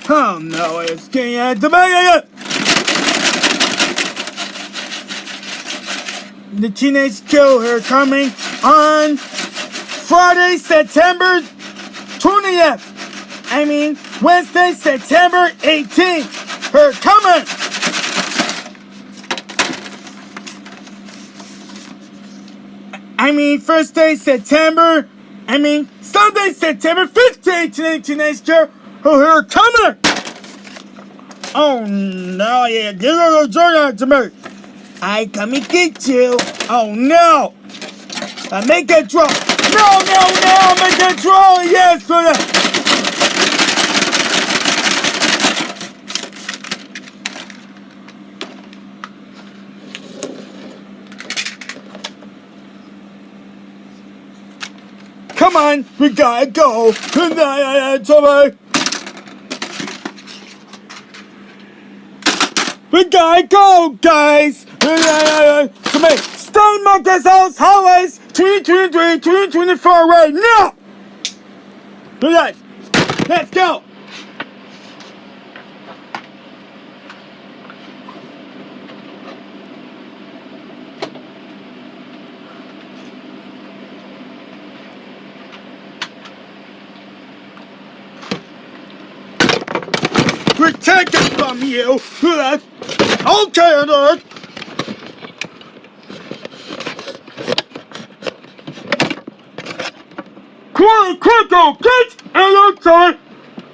Oh no, it's getting at the back. The Teenage Killer coming on Friday, September 20th. I mean, Wednesday, September 18th. Her coming. I mean, Thursday, September. I mean, Sunday, September 15th. Teenage Killer. Her coming. Oh no, yeah, get a join on to me. I come and get you. Oh no! I make that draw. No, make that draw. Yes, brother. Come on, we gotta go. We gotta go, guys. Come on. Stone Monkey's house, hallways, 2023, 2024 right now. Alright, let's go. We're taking from you. Okay, alright. Quick, go, kids! And outside!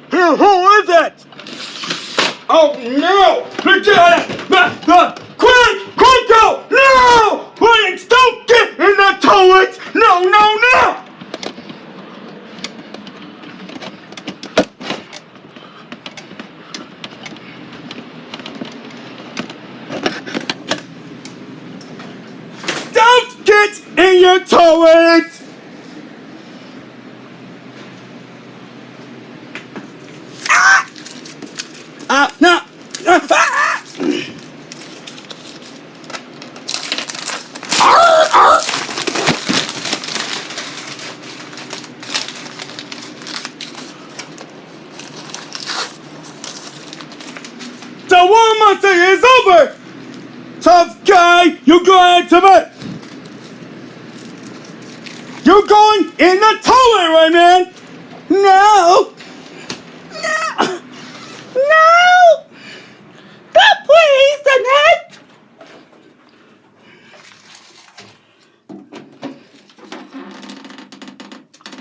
Here, who is it? Oh no! We got it! Quick, go! No! Please, don't get in the toilet! No! Don't get in your toilet! No! The war monster is over! Tough guy, you're going to bed! You're going in the toilet right, man! No! Please, Annette!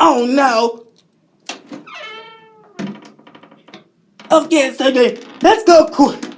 Oh no! Okay, so let's go quick.